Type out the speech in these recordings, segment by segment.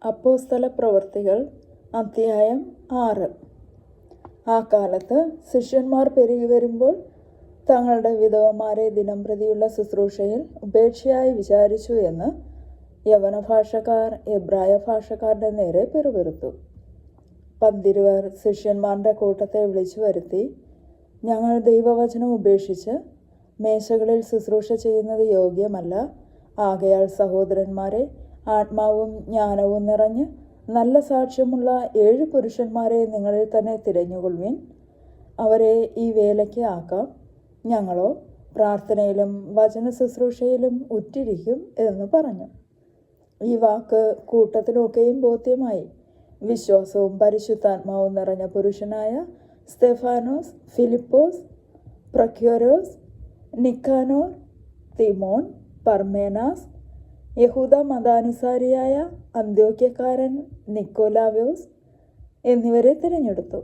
അപ്പോസ്തലപ്രവൃത്തികൾ അധ്യായം 6. ആ കാലത്ത് ശിഷ്യന്മാർ പെരുകി വരുമ്പോൾ തങ്ങളുടെ വിധവമാരെ ദിനംപ്രതിയുള്ള ശുശ്രൂഷയിൽ ഉപേക്ഷയായി വിചാരിച്ചു എന്ന് യവന ഭാഷക്കാർ എബ്രായ ഭാഷക്കാരുടെ നേരെ പിറുപിറുത്തു. 12 ശിഷ്യന്മാരുടെ കൂട്ടത്തെ വിളിച്ചു വരുത്തി, ഞങ്ങൾ ദൈവവചനം ഉപേക്ഷിച്ച് മേശകളിൽ ശുശ്രൂഷ ചെയ്യുന്നത് യോഗ്യമല്ല. ആകയാൽ സഹോദരന്മാരെ, ആത്മാവും ജ്ഞാനവും നിറഞ്ഞ് നല്ല സാക്ഷ്യമുള്ള 7 പുരുഷന്മാരെ നിങ്ങളിൽ തന്നെ തിരഞ്ഞുകൊള്ളുവിൻ. അവരെ ഈ വേലയ്ക്ക് ആക്കാം. ഞങ്ങളോ പ്രാർത്ഥനയിലും വചന ശുശ്രൂഷയിലും ഉറ്റിരിക്കും എന്ന് പറഞ്ഞു. ഈ വാക്ക് കൂട്ടത്തിനൊക്കെയും ബോധ്യമായി. വിശ്വാസവും പരിശുദ്ധാത്മാവും നിറഞ്ഞ പുരുഷനായ സ്തെഫാനോസ്, ഫിലിപ്പോസ്, പ്രഖ്യോരോസ്, നിക്കാനോർ, തിമോൻ, പർമേനാസ്, യഹൂദ മതാനുസാരിയായ അന്ത്യോക്യക്കാരൻ നിക്കോലാവോസ് എന്നിവരെ തിരഞ്ഞെടുത്തു.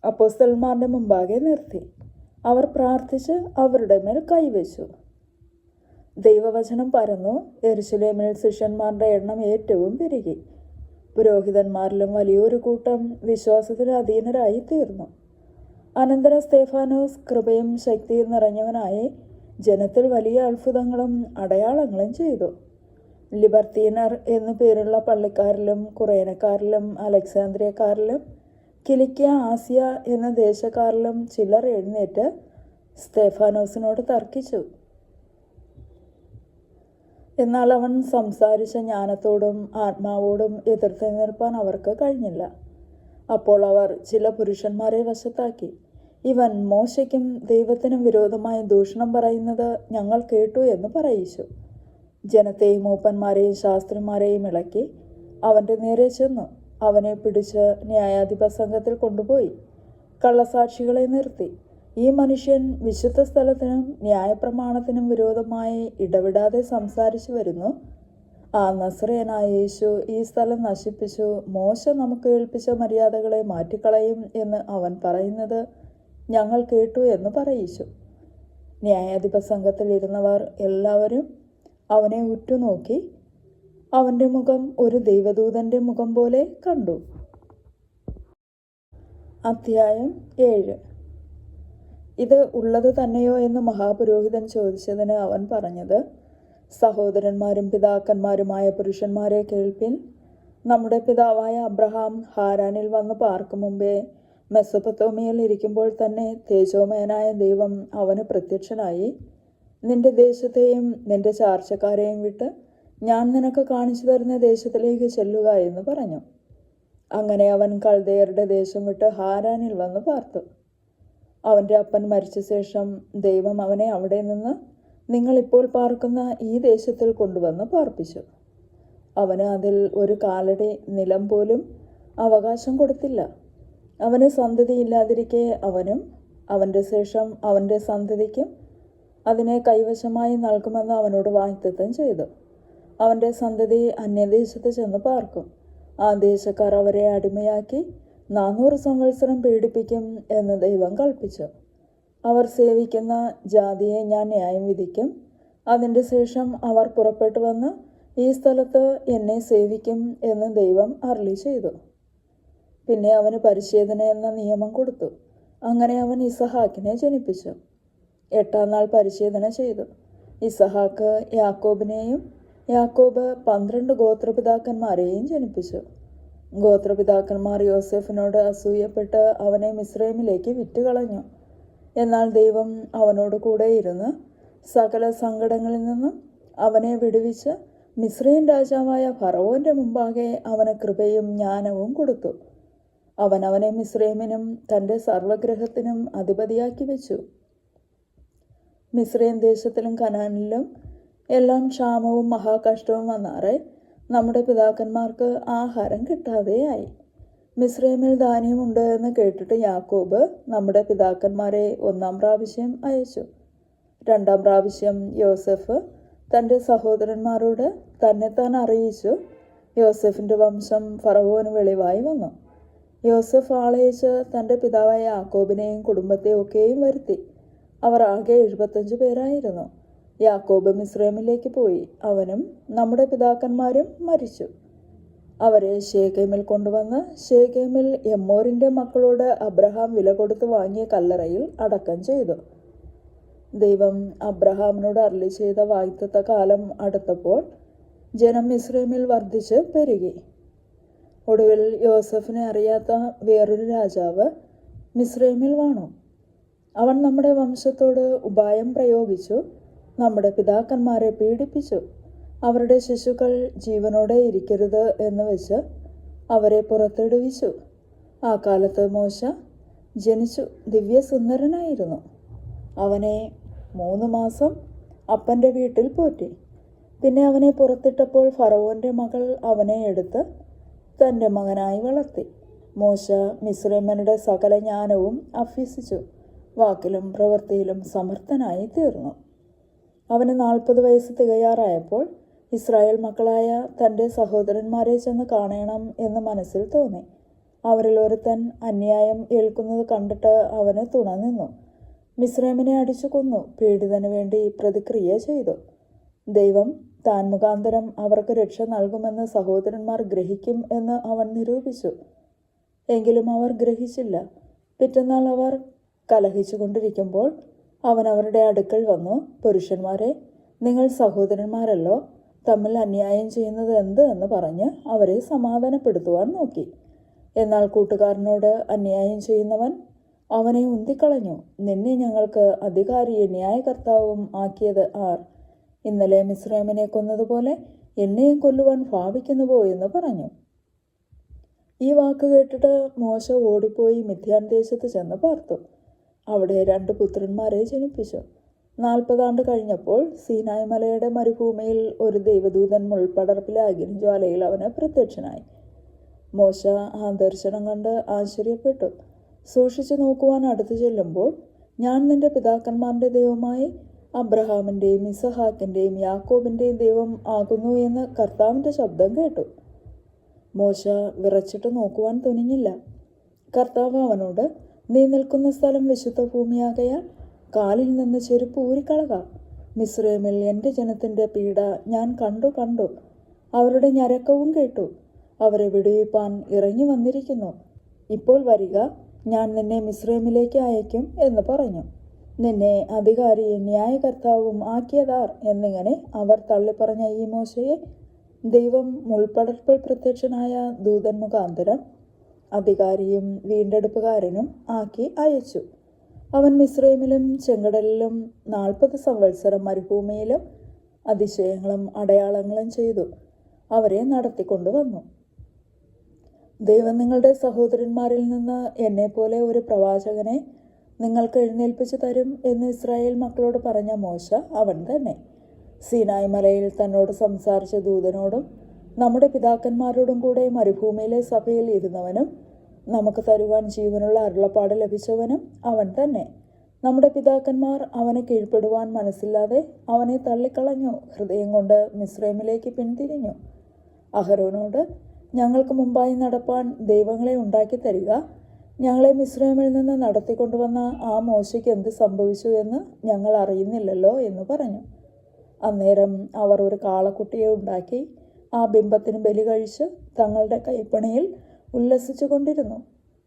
അപ്പോസ്തലന്മാരുടെ മുമ്പാകെ നിർത്തി. അവർ പ്രാർത്ഥിച്ച് അവരുടെ മേൽ കൈവച്ചു. ദൈവവചനം പരന്നു. യെരുശലേമിൽ ശിഷ്യന്മാരുടെ എണ്ണം ഏറ്റവും പെരുകി. പുരോഹിതന്മാരിലും വലിയൊരു കൂട്ടം വിശ്വാസത്തിന് അധീനരായി തീർന്നു. അനന്തരം സ്തെഫാനോസ് കൃപയും ശക്തിയും നിറഞ്ഞവനായി ജനത്തിൽ വലിയ അത്ഭുതങ്ങളും അടയാളങ്ങളും ചെയ്തു. ലിബർത്തീനർ എന്നു പേരുള്ള പള്ളിക്കാരിലും കുറേനക്കാരിലും അലക്സാന്ദ്രിയക്കാരിലും കിലിക്യ, ആസിയ എന്ന ദേശക്കാരിലും ചിലർ എഴുന്നേറ്റ് സ്തെഫാനോസിനോട് തർക്കിച്ചു. എന്നാൽ അവൻ സംസാരിച്ച ജ്ഞാനത്തോടും ആത്മാവോടും എതിർത്ത് നിൽപ്പാൻ അവർക്ക് കഴിഞ്ഞില്ല. അപ്പോൾ അവർ ചില പുരുഷന്മാരെ വശത്താക്കി, ഇവൻ മോശയ്ക്കും ദൈവത്തിനും വിരോധമായി ദൂഷണം പറയുന്നത് ഞങ്ങൾ കേട്ടു എന്ന് പറയിച്ചു. ജനത്തെയും മൂപ്പന്മാരെയും ശാസ്ത്രിമാരെയും ഇളക്കി അവൻ്റെ നേരെ ചെന്നു അവനെ പിടിച്ച് ന്യായാധിപ സംഘത്തിൽ കൊണ്ടുപോയി കള്ളസാക്ഷികളെ നിർത്തി, ഈ മനുഷ്യൻ വിശുദ്ധ സ്ഥലത്തിനും ന്യായപ്രമാണത്തിനും വിരോധമായി ഇടവിടാതെ സംസാരിച്ചു വരുന്നു. ആ നസറേയനായ യേശു ഈ സ്ഥലം നശിപ്പിച്ചു മോശ നമുക്ക് ഏൽപ്പിച്ച മര്യാദകളെ മാറ്റിക്കളയും എന്ന് അവൻ പറയുന്നത് ഞങ്ങൾ കേട്ടു എന്ന് പറയിച്ചു. ന്യായാധിപ സംഘത്തിൽ ഇരുന്നവർ എല്ലാവരും അവനെ ഉറ്റുനോക്കി അവൻ്റെ മുഖം ഒരു ദൈവദൂതൻ്റെ മുഖം പോലെ കണ്ടു. അധ്യായം 7. ഇത് ഉള്ളത് തന്നെയോ എന്ന് മഹാപുരോഹിതൻ ചോദിച്ചതിന് അവൻ പറഞ്ഞത്, സഹോദരന്മാരും പിതാക്കന്മാരുമായ പുരുഷന്മാരെ കേൾപ്പിൻ. നമ്മുടെ പിതാവായ അബ്രഹാം ഹാരാനിൽ വന്ന് പാർക്കും മുമ്പേ മെസൊപ്പൊത്താമിയയിൽ ഇരിക്കുമ്പോൾ തന്നെ തേജോമയനായ ദൈവം അവന് പ്രത്യക്ഷനായി, നിന്റെ ദേശത്തെയും നിന്റെ ചാർച്ചക്കാരെയും വിട്ട് ഞാൻ നിനക്ക് കാണിച്ചു തരുന്ന ദേശത്തിലേക്ക് ചെല്ലുക എന്ന് പറഞ്ഞു. അങ്ങനെ അവൻ കൽദയരുടെ ദേശം വിട്ട് ഹാരാനിൽ വന്ന് പാർത്തു. അവൻ്റെ അപ്പൻ മരിച്ച ശേഷം ദൈവം അവനെ അവിടെ നിന്ന് നിങ്ങളിപ്പോൾ പാർക്കുന്ന ഈ ദേശത്തിൽ കൊണ്ടുവന്ന് പാർപ്പിച്ചു. അവന് അതിൽ ഒരു കാലടി നിലം പോലും അവകാശം കൊടുത്തില്ല. അവന് സന്തതിയില്ലാതിരിക്കെ അവനും അവൻ്റെ ശേഷം അവൻ്റെ സന്തതിക്കും അതിനെ കൈവശമായി നൽകുമെന്ന് അവനോട് വാഗ്ദത്തം ചെയ്തു. അവൻ്റെ സന്തതി അന്യദേശത്ത് ചെന്ന് പാർക്കും. ആ ദേശക്കാർ അവരെ അടിമയാക്കി 400 സംവത്സരം പീഡിപ്പിക്കും എന്ന് ദൈവം കൽപ്പിച്ചു. അവർ സേവിക്കുന്ന ജാതിയെ ഞാൻ ന്യായം വിധിക്കും. അതിൻ്റെ ശേഷം അവർ പുറപ്പെട്ടു വന്ന് ഈ സ്ഥലത്ത് എന്നെ സേവിക്കും എന്ന് ദൈവം അരുളി ചെയ്തു. പിന്നെ അവന് പരിച്ഛേദന എന്ന നിയമം കൊടുത്തു. അങ്ങനെ അവൻ ഇസഹാക്കിനെ ജനിപ്പിച്ചു. 8-ാം നാൾ പരിച്ഛേദന ചെയ്തു. ഇസഹാക്ക് യാക്കോബിനെയും യാക്കോബ് 12 ഗോത്രപിതാക്കന്മാരെയും ജനിപ്പിച്ചു. ഗോത്രപിതാക്കന്മാർ യോസെഫിനോട് അസൂയപ്പെട്ട് അവനെ മിസ്രൈമിലേക്ക് വിറ്റുകളഞ്ഞു. എന്നാൽ ദൈവം അവനോട് കൂടെ ഇരുന്ന് സകല സങ്കടങ്ങളിൽ നിന്നും അവനെ വിടുവിച്ച് മിസ്രൈം രാജാവായ ഫറവോന്റെ മുമ്പാകെ അവന് കൃപയും ജ്ഞാനവും കൊടുത്തു. അവൻ അവനെ മിസ്രൈമിനും തൻ്റെ സർവഗ്രഹത്തിനും അധിപതിയാക്കി വെച്ചു. മിസ്രൈം ദേശത്തിലും കനാനിലും എല്ലാം ക്ഷാമവും മഹാകഷ്ടവും വന്നാറെ നമ്മുടെ പിതാക്കന്മാർക്ക് ആഹാരം കിട്ടാതെയായി. മിസ്രൈമിൽ ധാന്യമുണ്ട് എന്ന് കേട്ടിട്ട് യാക്കോബ് നമ്മുടെ പിതാക്കന്മാരെ 1-ാം പ്രാവശ്യം അയച്ചു. 2-ാം പ്രാവശ്യം യോസെഫ് തൻ്റെ സഹോദരന്മാരോട് തന്നെത്താൻ അറിയിച്ചു. യോസെഫിൻ്റെ വംശം ഫറവോന് വെളിവായി വന്നു. യോസെഫ് ആളയച്ച് തൻ്റെ പിതാവായ യാക്കോബിനെയും കുടുംബത്തെയും ഒക്കെയും വരുത്തി. അവർ ആകെ 75 പേരായിരുന്നു. യാക്കോബ് മിസ്രൈമിലേക്ക് പോയി. അവനും നമ്മുടെ പിതാക്കന്മാരും മരിച്ചു. അവരെ ശേഖേമിൽ കൊണ്ടുവന്ന് ശേഖേമിൽ എമ്മോരിൻ്റെ മക്കളോട് അബ്രഹാം വില കൊടുത്ത് വാങ്ങിയ കല്ലറയിൽ അടക്കം ചെയ്തു. ദൈവം അബ്രഹാമിനോട് അരുളി ചെയ്ത വാഗ്ദത്ത കാലം അടുത്തപ്പോൾ ജനം മിസ്രൈമിൽ വർദ്ധിച്ച് പെരുകി. ഒടുവിൽ യോസഫിനെ അറിയാത്ത വേറൊരു രാജാവ് മിസ്രൈമിൽ വാണു. അവൻ നമ്മുടെ വംശത്തോട് ഉപായം പ്രയോഗിച്ചു, നമ്മുടെ പിതാക്കന്മാരെ പീഡിപ്പിച്ചു. അവരുടെ ശിശുക്കൾ ജീവനോടെ ഇരിക്കരുത് എന്ന് വെച്ച് അവരെ പുറത്തിടുവിച്ചു. ആ കാലത്ത് മോശ ജനിച്ചു ദിവ്യസുന്ദരനായിരുന്നു. അവനെ 3 മാസം അപ്പൻ്റെ വീട്ടിൽ പോറ്റി. പിന്നെ അവനെ പുറത്തിട്ടപ്പോൾ ഫറവോൻ്റെ മകൾ അവനെ എടുത്ത് തൻ്റെ മകനായി വളർത്തി. മോശ മിസ്രൈമ്യരുടെ സകല ജ്ഞാനവും അഭ്യസിച്ചു, വാക്കിലും പ്രവൃത്തിയിലും സമർത്ഥനായി തീർന്നു. അവന് 40 വയസ്സ് തികയാറായപ്പോൾ ഇസ്രായേൽ മക്കളായ തൻ്റെ സഹോദരന്മാരെ ചെന്ന് കാണണം എന്ന് മനസ്സിൽ തോന്നി. അവരിൽ ഒരുത്തൻ അന്യായം ഏൽക്കുന്നത് കണ്ടിട്ട് അവന് തുണ നിന്നു. മിസ്രൈമിനെ അടിച്ചു കൊന്നു, പീഡിതന് വേണ്ടി പ്രതിക്രിയ ചെയ്തു. ദൈവം താൻ മുഖാന്തരം അവർക്ക് രക്ഷ നൽകുമെന്ന് സഹോദരന്മാർ ഗ്രഹിക്കും എന്ന് അവൻ നിരൂപിച്ചു. എങ്കിലും അവർ ഗ്രഹിച്ചില്ല. പിറ്റന്നാൾ അവർ കലഹിച്ചു കൊണ്ടിരിക്കുമ്പോൾ അവൻ അവരുടെ അടുക്കൽ വന്നു, പുരുഷന്മാരെ, നിങ്ങൾ സഹോദരന്മാരല്ലോ, തമ്മിൽ അന്യായം ചെയ്യുന്നത് എന്ത് എന്ന് പറഞ്ഞ് അവരെ സമാധാനപ്പെടുത്തുവാൻ നോക്കി. എന്നാൽ കൂട്ടുകാരനോട് അന്യായം ചെയ്യുന്നവൻ അവനെ ഉന്തിക്കളഞ്ഞു. നിന്നെ ഞങ്ങൾക്ക് അധികാരിയും ന്യായകർത്താവും ആക്കിയത് ആർ? ഇന്നലെ മിസ്രൈമിനെ കൊന്നതുപോലെ എന്നെയും കൊല്ലുവാൻ ഭാവിക്കുന്നുവോ എന്ന് പറഞ്ഞു. ഈ വാക്ക് കേട്ടിട്ട് മോശ ഓടിപ്പോയി മിദ്യാൻ ദേശത്ത് ചെന്ന് പാർത്തു. അവിടെ 2 പുത്രന്മാരെ ജനിപ്പിച്ചു. 40 ആണ്ട് കഴിഞ്ഞപ്പോൾ സീനായ് മലയുടെ മരുഭൂമിയിൽ ഒരു ദൈവദൂതൻ മുൾപടർപ്പിലെ അഗ്നിജ്വാലയിൽ അവന് പ്രത്യക്ഷനായി. മോശ ആ ദർശനം കണ്ട് ആശ്ചര്യപ്പെട്ടു. സൂക്ഷിച്ചു നോക്കുവാൻ അടുത്തു ചെല്ലുമ്പോൾ, ഞാൻ നിന്റെ പിതാക്കന്മാരുടെ ദൈവമായി അബ്രഹാമിൻ്റെയും ഇസഹാക്കിൻ്റെയും യാക്കോബിൻ്റെയും ദൈവം ആകുന്നു എന്ന് കർത്താവിൻ്റെ ശബ്ദം കേട്ടു. മോശ വിറച്ചിട്ട് നോക്കുവാൻ തുനിഞ്ഞില്ല. കർത്താവ് അവനോട്, നീ നിൽക്കുന്ന സ്ഥലം വിശുദ്ധ ഭൂമിയാകയാൽ കാലിൽ നിന്ന് ചെരുപ്പ് ഊരിക്കളക. മിസ്രൈമിൽ എൻ്റെ ജനത്തിൻ്റെ പീഡ ഞാൻ കണ്ടു. അവരുടെ ഞരക്കവും കേട്ടു. അവരെ വിടുവിപ്പാൻ ഇറങ്ങി വന്നിരിക്കുന്നു. ഇപ്പോൾ വരിക, ഞാൻ നിന്നെ മിസ്രൈമിലേക്ക് അയക്കും എന്ന് പറഞ്ഞു. നിന്നെ അധികാരിയും ന്യായകർത്താവും ആക്കിയതാർ എന്നിങ്ങനെ അവർ തള്ളിപ്പറഞ്ഞ ഈ മോശയെ ദൈവം മുൾപടർപ്പിൽ പ്രത്യക്ഷനായ ദൂതൻ മുഖാന്തരം അധികാരിയും വീണ്ടെടുപ്പുകാരനും ആക്കി അയച്ചു. അവൻ മിസ്രൈമിലും ചെങ്കടലിലും 40 സംവത്സരം മരുഭൂമിയിലും അതിശയങ്ങളും അടയാളങ്ങളും ചെയ്തു അവരെ നടത്തിക്കൊണ്ടുവന്നു. ദൈവം നിങ്ങളുടെ സഹോദരന്മാരിൽ നിന്ന് എന്നെപ്പോലെ ഒരു പ്രവാചകനെ നിങ്ങൾക്ക് എഴുന്നേൽപ്പിച്ചു തരും എന്ന് ഇസ്രായേൽ മക്കളോട് പറഞ്ഞ മോശ അവൻ തന്നെ. സീനായ് മലയിൽ തന്നോട് സംസാരിച്ച ദൂതനോടും നമ്മുടെ പിതാക്കന്മാരോടും കൂടെ മരുഭൂമിയിലെ സഭയിൽ ഇരുന്നവനും നമുക്ക് തരുവാൻ ജീവനുള്ള അരുളപ്പാട് ലഭിച്ചവനും അവൻ തന്നെ. നമ്മുടെ പിതാക്കന്മാർ അവനെ കീഴ്പ്പെടുവാൻ മനസ്സില്ലാതെ അവനെ തള്ളിക്കളഞ്ഞു, ഹൃദയം കൊണ്ട് മിസ്രൈമിലേക്ക് പിന്തിരിഞ്ഞു. അഹരോനോട്, ഞങ്ങൾക്ക് മുമ്പായി നടപ്പാൻ ദൈവങ്ങളെ ഉണ്ടാക്കി തരിക. ഞങ്ങളെ മിസ്രൈമിൽ നിന്ന് നടത്തിക്കൊണ്ടുവന്ന ആ മോശയ്ക്ക് എന്ത് സംഭവിച്ചു എന്ന് ഞങ്ങൾ അറിയുന്നില്ലല്ലോ എന്ന് പറഞ്ഞു. അന്നേരം അവർ ഒരു കാളക്കുട്ടിയെ ഉണ്ടാക്കി ആ ബിംബത്തിന് ബലി കഴിച്ച് തങ്ങളുടെ കൈപ്പണിയിൽ ഉല്ലസിച്ചു കൊണ്ടിരുന്നു.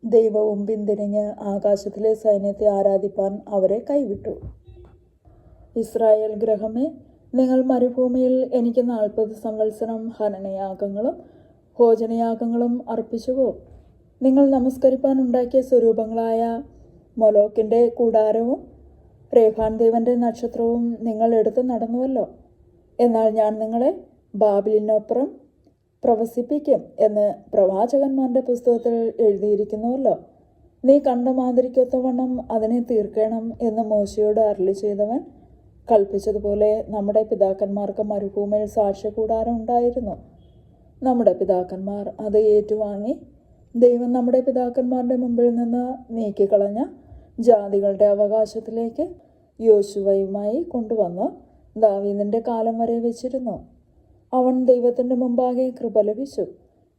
ദൈവവും പിന്തിരിഞ്ഞ് ആകാശത്തിലെ സൈന്യത്തെ ആരാധിപ്പാൻ അവരെ കൈവിട്ടു. ഇസ്രായേൽ ഗൃഹമേ, നിങ്ങൾ മരുഭൂമിയിൽ എനിക്ക് 40 സംവത്സരം ഹനനയാഗങ്ങളും ഭോജനയാഗങ്ങളും അർപ്പിച്ചുവോ? നിങ്ങൾ നമസ്കരിപ്പാൻ ഉണ്ടാക്കിയ സ്വരൂപങ്ങളായ മൊലോക്കിൻ്റെ കൂടാരവും രേഫാൻ ദേവൻ്റെ നക്ഷത്രവും നിങ്ങൾ എടുത്ത് നടന്നുവല്ലോ. എന്നാൽ ഞാൻ നിങ്ങളെ ബാബിലിനപ്പുറം പ്രവസിപ്പിക്കും എന്ന് പ്രവാചകന്മാരുടെ പുസ്തകത്തിൽ എഴുതിയിരിക്കുന്നുവല്ലോ. നീ കണ്ട മാതിരിക്കൊത്തവണ്ണം അതിനെ തീർക്കണം എന്ന് മോശയോട് അരുളി ചെയ്തവൻ കൽപ്പിച്ചതുപോലെ നമ്മുടെ പിതാക്കന്മാർക്ക് മരുഭൂമിയിൽ സാക്ഷ്യകൂടാരം ഉണ്ടായിരുന്നു. നമ്മുടെ പിതാക്കന്മാർ അത് ഏറ്റുവാങ്ങി ദൈവം നമ്മുടെ പിതാക്കന്മാരുടെ മുമ്പിൽ നിന്ന് നീക്കിക്കളഞ്ഞ ജാതികളുടെ അവകാശത്തിലേക്ക് യോശുവയുമായി കൊണ്ടുവന്ന് ദാവീദിൻ്റെ കാലം വരെ വെച്ചിരുന്നു. അവൻ ദൈവത്തിൻ്റെ മുമ്പാകെ കൃപ ലഭിച്ചു.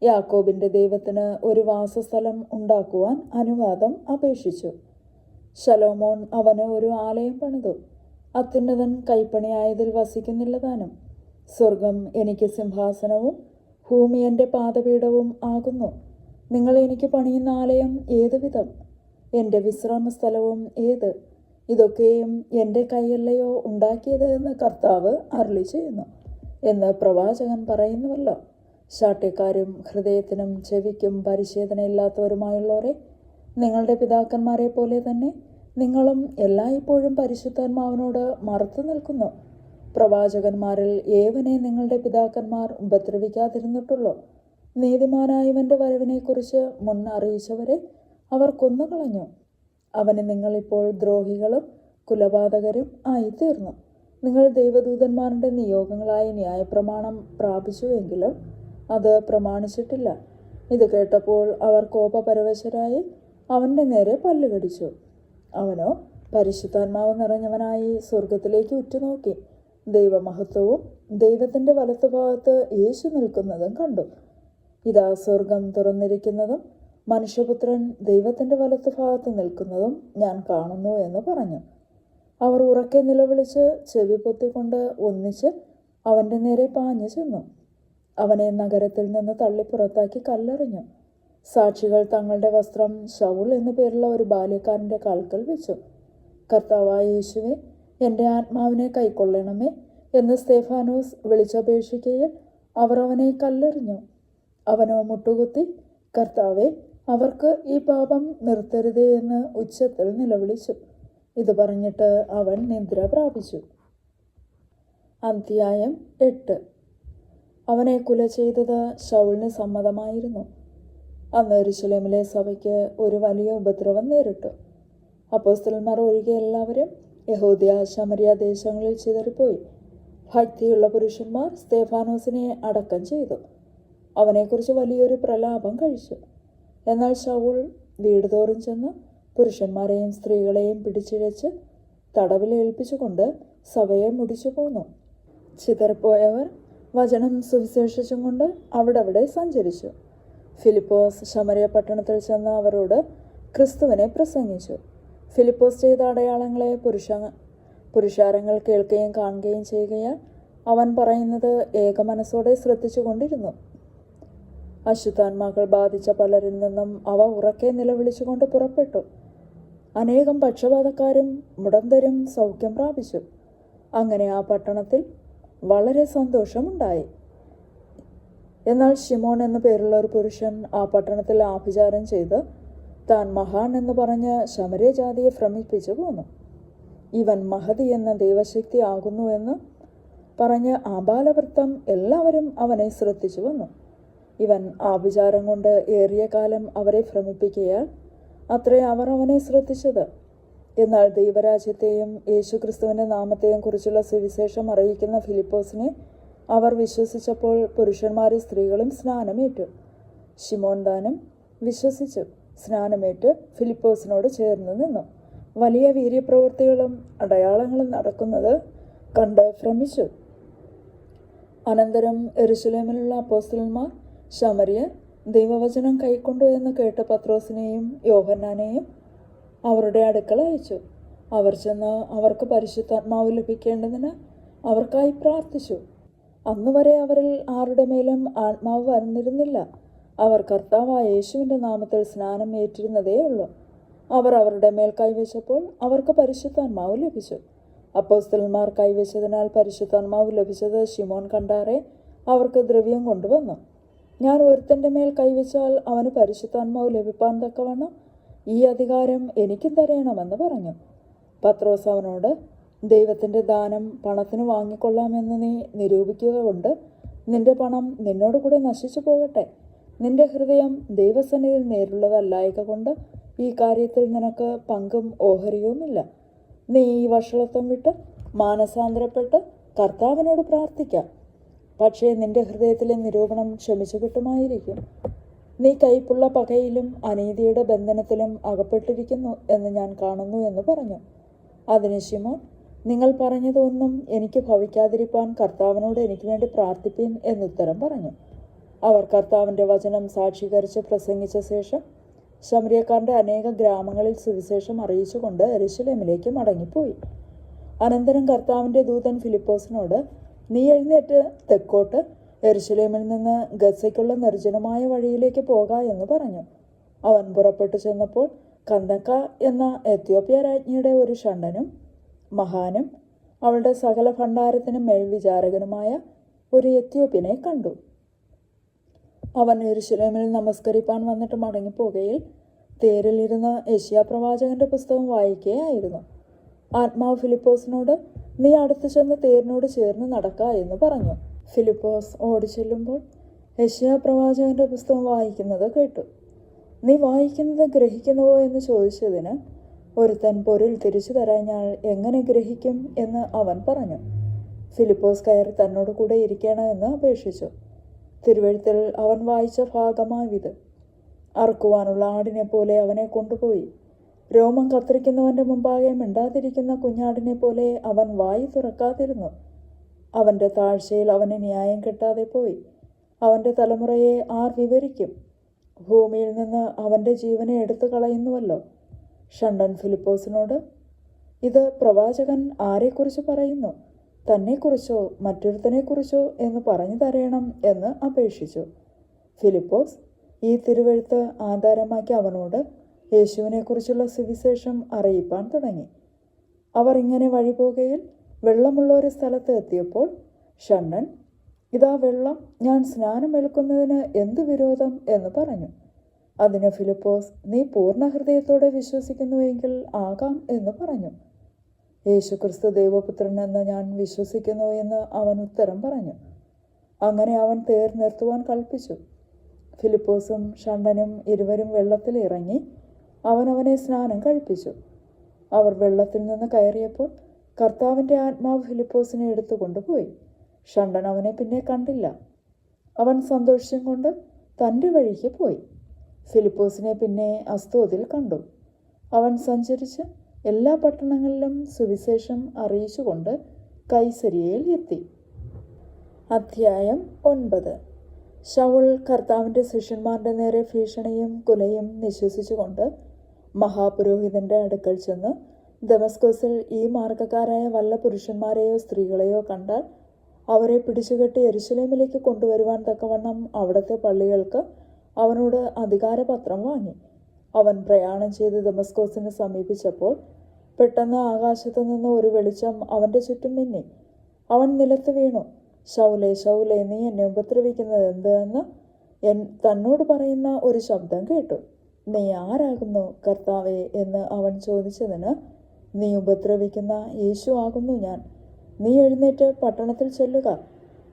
യാക്കോബിൻ്റെ ദൈവത്തിന് ഒരു വാസസ്ഥലം ഉണ്ടാക്കുവാൻ അനുവാദം അപേക്ഷിച്ചു. ശലോമോൻ അവന് ഒരു ആലയം പണിതു. അത്യുന്നതൻ കൈപ്പണിയായതിൽ വസിക്കുന്നില്ല താനും. സ്വർഗം എനിക്ക് സിംഹാസനവും ഭൂമി എൻ്റെ പാദപീഠവും ആകുന്നു. നിങ്ങൾ എനിക്ക് പണിയുന്ന ആലയം ഏതു വിധം? എൻ്റെ വിശ്രാമ സ്ഥലവും ഏത്? ഇതൊക്കെയും എൻ്റെ കൈയല്ലയോ ഉണ്ടാക്കിയത് എന്ന് കർത്താവ് അരുളി ചെയ്യുന്നു എന്ന് പ്രവാചകൻ പറയുന്നുവല്ലോ. ശാഠ്യക്കാരും ഹൃദയത്തിനും ചെവിക്കും പരിശോധനയില്ലാത്തവരുമായുള്ളവരെ, നിങ്ങളുടെ പിതാക്കന്മാരെ പോലെ തന്നെ നിങ്ങളും എല്ലായ്പ്പോഴും പരിശുദ്ധാത്മാവിനോട് മറുത്തു നിൽക്കുന്നു. പ്രവാചകന്മാരിൽ ഏവനെ നിങ്ങളുടെ പിതാക്കന്മാർ ഉപദ്രവിക്കാതിരുന്നിട്ടുള്ളൂ? നീതിമാനായവൻ്റെ വരവിനെക്കുറിച്ച് മുൻ അറിയിച്ചവരെ അവർ കൊന്നുകളഞ്ഞു. അവന് നിങ്ങളിപ്പോൾ ദ്രോഹികളും കുലപാതകരും ആയിത്തീർന്നു. നിങ്ങൾ ദൈവദൂതന്മാരുടെ നിയോഗങ്ങളായ ന്യായപ്രമാണം പ്രാപിച്ചുവെങ്കിലും അത് പ്രമാണിച്ചിട്ടില്ല. ഇത് കേട്ടപ്പോൾ അവർ കോപപരവശരായി അവൻ്റെ നേരെ പല്ലുകടിച്ചു. അവനോ പരിശുദ്ധാത്മാവ് നിറഞ്ഞവനായി സ്വർഗത്തിലേക്ക് ഉറ്റുനോക്കി ദൈവമഹത്വവും ദൈവത്തിൻ്റെ വലത്തുഭാഗത്ത് യേശു നിൽക്കുന്നതും കണ്ടു. ഇതാ സ്വർഗം തുറന്നിരിക്കുന്നതും മനുഷ്യപുത്രൻ ദൈവത്തിൻ്റെ വലത്തുഭാഗത്ത് നിൽക്കുന്നതും ഞാൻ കാണുന്നു എന്ന് പറഞ്ഞു. അവർ ഉറക്കെ നിലവിളിച്ച് ചെവി പൊത്തിക്കൊണ്ട് ഒന്നിച്ച് അവൻ്റെ നേരെ പാഞ്ഞു ചെന്നു. അവനെ നഗരത്തിൽ നിന്ന് തള്ളി പുറത്താക്കി കല്ലെറിഞ്ഞു. സാക്ഷികൾ തങ്ങളുടെ വസ്ത്രം ശൗൽ എന്നു പേരുള്ള ഒരു ബാല്യക്കാരൻ്റെ കാൽക്കൽ വെച്ചു. കർത്താവായ യേശുവേ, എൻ്റെ ആത്മാവിനെ കൈക്കൊള്ളണമേ എന്ന് സ്തെഫാനോസ് വിളിച്ചപേക്ഷിക്കയിൽ അവർ അവനെ കല്ലെറിഞ്ഞു. അവനോ മുട്ടുകുത്തി, കർത്താവേ, അവർക്ക് ഈ പാപം നിർത്തരുതേ എന്ന് ഉച്ചത്തിൽ നിലവിളിച്ചു. ഇത് പറഞ്ഞിട്ട് അവൻ നിദ്ര പ്രാപിച്ചു. അധ്യായം 8. അവനെ കുല ചെയ്തത് ശൗലിന് സമ്മതമായിരുന്നു. അന്ന് യെരൂശലേമിലെ സഭയ്ക്ക് ഒരു വലിയ ഉപദ്രവം നേരിട്ടു. അപ്പോസ്തലന്മാർ ഒഴികെ എല്ലാവരും യഹൂദ്യ ശമര്യ ദേശങ്ങളിൽ ചിതറിപ്പോയി. ഭക്തിയുള്ള പുരുഷന്മാർ സ്തെഫാനോസിനെ അടക്കം ചെയ്തു. അവനെക്കുറിച്ച് വലിയൊരു പ്രലാപം കഴിച്ചു. എന്നാൽ ശൗൽ വീട് തോറും ചെന്ന് പുരുഷന്മാരെയും സ്ത്രീകളെയും പിടിച്ചിഴച്ച് തടവിൽ ഏൽപ്പിച്ചുകൊണ്ട് സഭയെ മുടിച്ചു പോന്നു. ചിതറിപ്പോയവർ വചനം സുവിശേഷിച്ചും കൊണ്ട് അവിടെ സഞ്ചരിച്ചു. ഫിലിപ്പോസ് ശമര്യ പട്ടണത്തിൽ ചെന്ന് അവരോട് ക്രിസ്തുവിനെ പ്രസംഗിച്ചു. ഫിലിപ്പോസ് ചെയ്ത അടയാളങ്ങളെ പുരുഷാരങ്ങൾ കേൾക്കുകയും കാണുകയും ചെയ്യുകയാൽ അവൻ പറയുന്നത് ഏകമനസ്സോടെ ശ്രദ്ധിച്ചു കൊണ്ടിരുന്നു. അശുദ്ധാത്മാക്കൾ ബാധിച്ച പലരിൽ നിന്നും അവ ഉറക്കെ നിലവിളിച്ചുകൊണ്ട് പുറപ്പെട്ടു. അനേകം പക്ഷപാതക്കാരും മുടന്തരും സൗഖ്യം പ്രാപിച്ചു. അങ്ങനെ ആ പട്ടണത്തിൽ വളരെ സന്തോഷമുണ്ടായി. എന്നാൽ ശിമോൻ എന്നു പേരുള്ള ഒരു പുരുഷൻ ആ പട്ടണത്തിൽ ആഭിചാരം ചെയ്ത് താൻ മഹാൻ എന്ന് പറഞ്ഞ് ശമര്യ ജാതിയെ ഭ്രമിപ്പിച്ചു പോന്നു. ഇവൻ മഹതി എന്ന ദൈവശക്തി ആകുന്നു എന്ന് പറഞ്ഞ് ആബാലവൃത്തം എല്ലാവരും അവനെ ശ്രദ്ധിച്ചു വന്നു. ഇവൻ ആഭിചാരം കൊണ്ട് ഏറിയ കാലം അവരെ ഭ്രമിപ്പിക്കയാൽ അത്രേ അവർ അവനെ ശ്രദ്ധിച്ചത്. എന്നാൽ ദൈവരാജ്യത്തെയും യേശുക്രിസ്തുവിൻ്റെ നാമത്തെയും കുറിച്ചുള്ള സുവിശേഷം അറിയിക്കുന്ന ഫിലിപ്പോസിനെ അവർ വിശ്വസിച്ചപ്പോൾ പുരുഷന്മാരും സ്ത്രീകളും സ്നാനമേറ്റു. ശിമോൻ താനും വിശ്വസിച്ചു സ്നാനമേറ്റ് ഫിലിപ്പോസിനോട് ചേർന്ന് നിന്നു. വലിയ വീര്യപ്രവൃത്തികളും അടയാളങ്ങളും നടക്കുന്നത് കണ്ട് ഭ്രമിച്ചു. അനന്തരം യെരൂശലേമിലുള്ള അപ്പോസ്തലന്മാർ ശമര്യർ ദൈവവചനം കൈക്കൊണ്ടു എന്ന് കേട്ട പത്രോസിനെയും യോഹന്നാനെയും അവരുടെ അടുക്കൽ അയച്ചു. അവർ ചെന്ന് അവർക്ക് പരിശുദ്ധാത്മാവ് ലഭിക്കേണ്ടതിന് അവർക്കായി പ്രാർത്ഥിച്ചു. അന്നുവരെ അവരിൽ ആരുടെ മേലും ആത്മാവ് വരുന്നിരുന്നില്ല. അവർ കർത്താവായ യേശുവിൻ്റെ നാമത്തിൽ സ്നാനം ഏറ്റിരുന്നതേ ഉള്ളൂ. അവർ അവരുടെ മേൽ കൈവച്ചപ്പോൾ അവർക്ക് പരിശുദ്ധാത്മാവ് ലഭിച്ചു. അപ്പോസ്തലന്മാർ കൈവച്ചതിനാൽ പരിശുദ്ധാത്മാവ് ലഭിച്ചത് ശിമോൻ കണ്ടാറെ അവർക്ക് ദ്രവ്യം കൊണ്ടുവന്നു. ഞാൻ ഒരുത്തൻ്റെ മേൽ കൈവച്ചാൽ അവന് പരിശുദ്ധാത്മാവ് ലഭിപ്പാൻ തക്കവണ്ണം ഈ അധികാരം എനിക്കും തരയണമെന്ന് പറഞ്ഞു. പത്രോസ് അവനോട്, ദൈവത്തിൻ്റെ ദാനം പണത്തിന് വാങ്ങിക്കൊള്ളാമെന്ന് നീ നിരൂപിക്കുക കൊണ്ട് നിന്റെ പണം നിന്നോട് കൂടെ നശിച്ചു പോകട്ടെ. നിന്റെ ഹൃദയം ദൈവസന്നിധിയിൽ നേരുള്ളതല്ലായക കൊണ്ട് ഈ കാര്യത്തിൽ നിനക്ക് പങ്കും ഓഹരിയുമില്ല. നീ ഈ വഷളത്വം വിട്ട് മാനസാന്തരപ്പെട്ട് കർത്താവിനോട് പ്രാർത്ഥിക്കാം. പക്ഷേ നിന്റെ ഹൃദയത്തിലെ നിരൂപണം ക്ഷമിച്ചു കിട്ടുമായിരിക്കും. നീ കൈപ്പുള്ള പകയിലും അനീതിയുടെ ബന്ധനത്തിലും അകപ്പെട്ടിരിക്കുന്നു എന്ന് ഞാൻ കാണുന്നു എന്ന് പറഞ്ഞു. അതിന് ശിമോൻ, നിങ്ങൾ പറഞ്ഞതൊന്നും എനിക്ക് ഭവിക്കാതിരിപ്പാൻ കർത്താവിനോട് എനിക്ക് വേണ്ടി പ്രാർത്ഥിപ്പീൻ എന്നുത്തരം പറഞ്ഞു. അവർ കർത്താവിൻ്റെ വചനം സാക്ഷീകരിച്ച് പ്രസംഗിച്ച ശേഷം ശമര്യക്കാരുടെ അനേക ഗ്രാമങ്ങളിൽ സുവിശേഷം അറിയിച്ചുകൊണ്ട് യെരൂശലേമിലേക്ക് മടങ്ങിപ്പോയി. അനന്തരം കർത്താവിൻ്റെ ദൂതൻ ഫിലിപ്പോസിനോട്, നീ എഴുന്നേറ്റ് തെക്കോട്ട് യെരുശലേമിൽ നിന്ന് ഗസയ്ക്കുള്ള നിർജ്ജനമായ വഴിയിലേക്ക് പോക എന്ന് പറഞ്ഞു. അവൻ പുറപ്പെട്ടു ചെന്നപ്പോൾ കന്ദക്ക എന്ന എത്യോപ്യ രാജ്ഞിയുടെ ഒരു ഷണ്ഡനും മഹാനും അവളുടെ സകല ഭണ്ഡാരത്തിനും മേൽവിചാരകനുമായ ഒരു എത്യോപ്യനെ കണ്ടു. അവൻ യെരുശലേമിൽ നമസ്കരിപ്പാൻ വന്നിട്ട് മടങ്ങിപ്പോകയിൽ തേരിലിരുന്ന് യെശയ്യാപ്രവാചകന്റെ പുസ്തകം വായിക്കുകയായിരുന്നു. ആത്മാവ് ഫിലിപ്പോസിനോട്, നീ അടുത്തു ചെന്ന് തേരിനോട് ചേർന്ന് നടക്ക എന്ന് പറഞ്ഞു. ഫിലിപ്പോസ് ഓടിച്ചെല്ലുമ്പോൾ യെശയ്യാപ്രവാചകന്റെ പുസ്തകം വായിക്കുന്നത് കേട്ടു. നീ വായിക്കുന്നത് ഗ്രഹിക്കുന്നുവോ എന്ന് ചോദിച്ചതിന്, ഒരുത്തൻ പൊരുൾ തിരിച്ചു തരാഞ്ഞാൽ എങ്ങനെ ഗ്രഹിക്കും എന്ന് അവൻ പറഞ്ഞു. ഫിലിപ്പോസ് കയറി തന്നോട് കൂടെ ഇരിക്കണമെന്ന് അപേക്ഷിച്ചു. തിരുവെഴുത്തിൽ അവൻ വായിച്ച ഭാഗമാവിത്: അറുക്കുവാനുള്ള ആടിനെ പോലെ അവനെ കൊണ്ടുപോയി. രോമം കത്തിരിക്കുന്നവന്റെ മുമ്പാകെ മിണ്ടാതിരിക്കുന്ന കുഞ്ഞാടിനെ പോലെ അവൻ വായി തുറക്കാതിരുന്നു. അവന്റെ താഴ്ചയിൽ അവന് ന്യായം കിട്ടാതെ പോയി. അവന്റെ തലമുറയെ ആർ വിവരിക്കും? ഭൂമിയിൽ നിന്ന് അവന്റെ ജീവനെ എടുത്തു കളയുന്നുവല്ലോ. ഷണ്ഡൻ ഫിലിപ്പോസിനോട്, ഇത് പ്രവാചകൻ ആരെക്കുറിച്ച് പറയുന്നു? തന്നെക്കുറിച്ചോ മറ്റൊരുത്തനെക്കുറിച്ചോ എന്ന് പറഞ്ഞു തരയണം എന്ന് അപേക്ഷിച്ചു. ഫിലിപ്പോസ് ഈ തിരുവെഴുത്ത് ആധാരമാക്കി അവനോട് യേശുവിനെക്കുറിച്ചുള്ള സുവിശേഷം അറിയിപ്പാൻ തുടങ്ങി. അവർ ഇങ്ങനെ വഴിപോകയിൽ വെള്ളമുള്ള ഒരു സ്ഥലത്ത് എത്തിയപ്പോൾ ഷണ്ഡൻ, ഇതാ വെള്ളം, ഞാൻ സ്നാനമേൽക്കുന്നതിന് എന്ത് വിരോധം എന്ന് പറഞ്ഞു. അതിന് ഫിലിപ്പോസ്, നീ പൂർണ്ണ ഹൃദയത്തോടെ വിശ്വസിക്കുന്നുവെങ്കിൽ ആകാം എന്ന് പറഞ്ഞു. യേശുക്രിസ്തു ദൈവപുത്രൻ എന്ന് ഞാൻ വിശ്വസിക്കുന്നു എന്ന് അവൻ ഉത്തരം പറഞ്ഞു. അങ്ങനെ അവൻ തേർ നിർത്തുവാൻ കൽപ്പിച്ചു. ഫിലിപ്പോസും ഷണ്ഡനും ഇരുവരും വെള്ളത്തിൽ ഇറങ്ങി അവനെ സ്നാനം കഴിപ്പിച്ചു. അവർ വെള്ളത്തിൽ നിന്ന് കയറിയപ്പോൾ കർത്താവിൻ്റെ ആത്മാവ് ഫിലിപ്പോസിനെ എടുത്തുകൊണ്ടുപോയി. ഷണ്ഡൻ അവനെ പിന്നെ കണ്ടില്ല. അവൻ സന്തോഷം കൊണ്ട് തൻ്റെ വഴിക്ക് പോയി. ഫിലിപ്പോസിനെ പിന്നെ അസ്തോദിൽ കണ്ടു. അവൻ സഞ്ചരിച്ച് എല്ലാ പട്ടണങ്ങളിലും സുവിശേഷം അറിയിച്ചുകൊണ്ട് കൈസരിയയിൽ എത്തി. അധ്യായം 9. ശൗൽ കർത്താവിൻ്റെ ശിഷ്യന്മാരുടെ നേരെ ഭീഷണിയും കുലയും നിശ്വസിച്ചുകൊണ്ട് മഹാപുരോഹിതന്റെ അടുക്കൽ ചെന്ന്, ദമസ്കോസിൽ ഈ മാർഗക്കാരായ വല്ല പുരുഷന്മാരെയോ സ്ത്രീകളെയോ കണ്ടാൽ അവരെ പിടിച്ചുകെട്ടി യെരുശലേമിലേക്ക് കൊണ്ടുവരുവാൻ തക്കവണ്ണം അവിടുത്തെ പള്ളികൾക്ക് അവനോട് അധികാരപത്രം വാങ്ങി. അവൻ പ്രയാണം ചെയ്ത് ദമസ്കോസിനെ സമീപിച്ചപ്പോൾ പെട്ടെന്ന് ആകാശത്തു നിന്ന് ഒരു വെളിച്ചം അവൻ്റെ ചുറ്റും മിന്നി. അവൻ നിലത്ത് വീണു. ശൗലേ, ശൗലേ, നീ എന്നെ ഉപദ്രവിക്കുന്നത് എന്തെന്ന് തന്നോട് പറയുന്ന ഒരു ശബ്ദം കേട്ടു. നീ ആരാകുന്നു കർത്താവേ എന്ന് അവൻ ചോദിച്ചതിന്, നീ ഉപദ്രവിക്കുന്ന യേശു ആകുന്നു ഞാൻ. നീ എഴുന്നേറ്റ് പട്ടണത്തിൽ ചെല്ലുക.